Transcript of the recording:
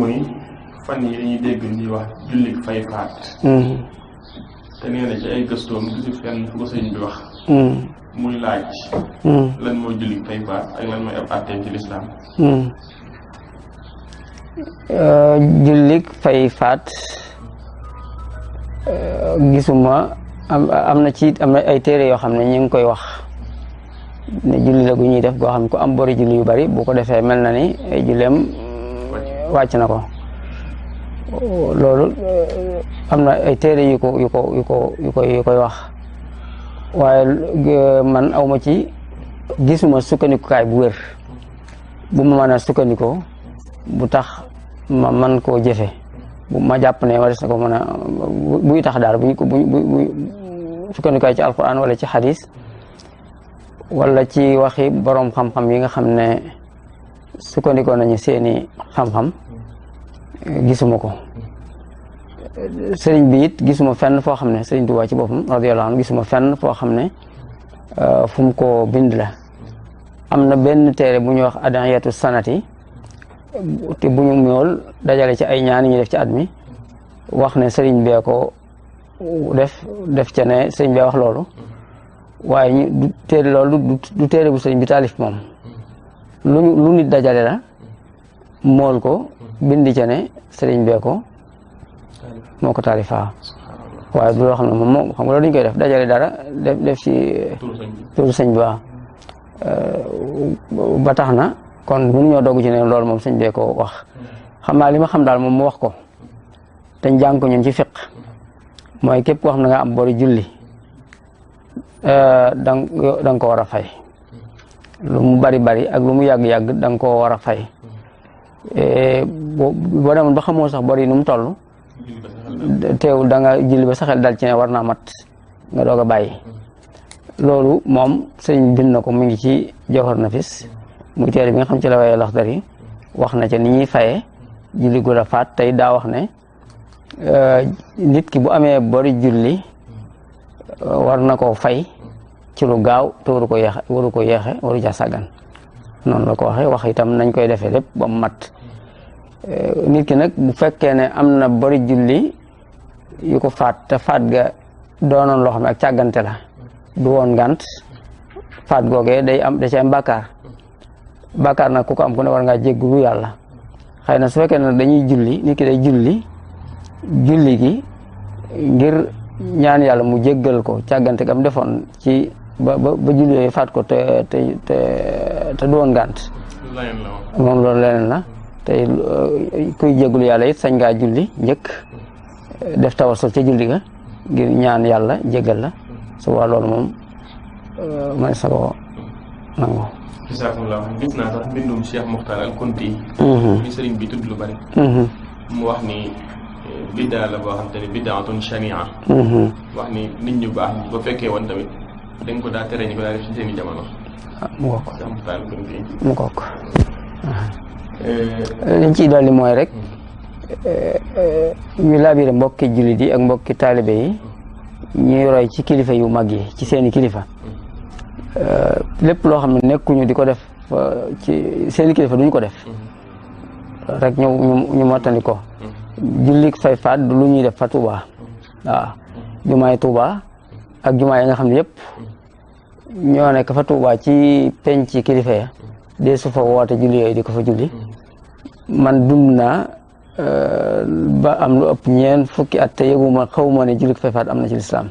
muy fan yi dañuy dégg ñuy wax jullit fay faat. te nee na ci ay gëstoom gisul fenn fu ko sëñ bi wax. muy laaj. lan mooy jullit fay faat ak lan mooy ab àtteem ci lislaam. jullit fay faat gisuma am na ay téere yoo xam ne ñu ngi koy wax ne julli la gu ñuy def goo xam ne ku am bori julli yu bari bu ko defee mel na ni ay julleem wàcc na ko. loolu am na ay téere yu koy wax waaye man awma ci gisuma sukkandikukaay bu wér bu ma mën a sukkandikoo bu tax ma man koo jëfe bu ma jàpp ne waris na ko mën a buy tax daal bu sukkandikukaay ci alquran wala ci xadis wala ci waxi boroom xam-xam yi nga xam ne sukkandikoo nañu seeni xam-xam gisuma ko. sëriñ bi it gisuma fenn foo xam ne sëriñ Tuubaa ci boppam radiyallahu anhu gisuma fenn foo xam ne fu mu ko bind la. am na benn téere bu ñuy wax adiyatu sanati te bu ñu mool dajale ci ay ñaan ñu def ci at mi wax ne sëriñ bee ko def ca ne sëriñ bee wax loolu waaye ñu téere loolu du téere bu sëriñ bi taalif moom lu nit dajale la mool ko bindi ca ne sëriñ bee ko moo ko taalifaa waaye du loo xam ne moom xam nga loolu dañ koy def dajale dara def ci turu sëñ bi waaw ba tax na kon mënuñoo dogg ci ne loolu moom sëñ bee ko wax. xam naa li ma xam daal moom mu wax ko te jàng ko ñun ci fiq mooy képp koo xam ne nga am bori julli da nga ko war a fay lu mu bari ak lu mu yàgg-yàgg da nga koo war a fay boo demoon ba xamoo sax bori nu mu toll teewul da nga julli ba saxel dal ci ne war naa mat nga doog a bàyyi. loolu moom sëñ bind na ko mu ngi ci Jawhar Nafis muy téere bi nga xam ci la waaye Laxdari wax na ca ni ñuy fayee julli gu la faat tey daa wax ne nit ki bu amee bori julli war na koo fay ci lu gaaw te waru ko yeexe waru ja sàggan noonu la ko waxee wax itam nañ koy defee lépp ba mu mat. nit ki nag bu fekkee ne am na bori julli yu ko faat te faat ga doonoon loo xam ne ak càggante la du woon ngant faat googee da ci am bàkkaar nag ku ko am ku ne war ngaa jéggulu yàlla. xëy na su fekkee ne dañuy julli nit ki day julli gi ngir ñaan yàlla mu jéggal ko càggante gam defoon ci ba julli yooyu faat ko te du woon ngant moom loolu leneen la. tey kuy jéggulu yàlla it sañ ngaa julli njëkk def tawasul ca julli ga ngir ñaan yàlla jéggal la su waa loolu moom may sa ko nangu. bisaakumulaa gis naa sax mbindum Cheikh Mokhtar al Kunti mi sëriñ bi tudd lu bari mu wax ni biddaa la boo xam te ne biddaatun shania wax ni nit ñu baax ba fekkee woon tamit dañ ko daa tere ñu ko daa def ci seeni jamono. mu gokk Cheikh Mokhtar al Kunti mu gokk liñ ciy dolli mooy rek ñu laabire mbokki jullit yi ak mbokki taalibe yi ñuy roy ci kilifa yu mag yi ci seeni kilifa lépp loo xam ne nekkuñu di ko def ci seeni kilifa duñ ko def rek ñu mottandi ko. julli fay faat du lu ñuy def fa Tuuba waaw jumaay Tuuba ak jumaa yi nga xam ne yëpp ñoo nekk fa Tuuba ci penc kilifa ya dee su fa woote julli yooyu di ko fa julli man dund naa ba am lu ëpp ñeen fukki at te yëguma xawma ne julli fay faat am na ci lislaam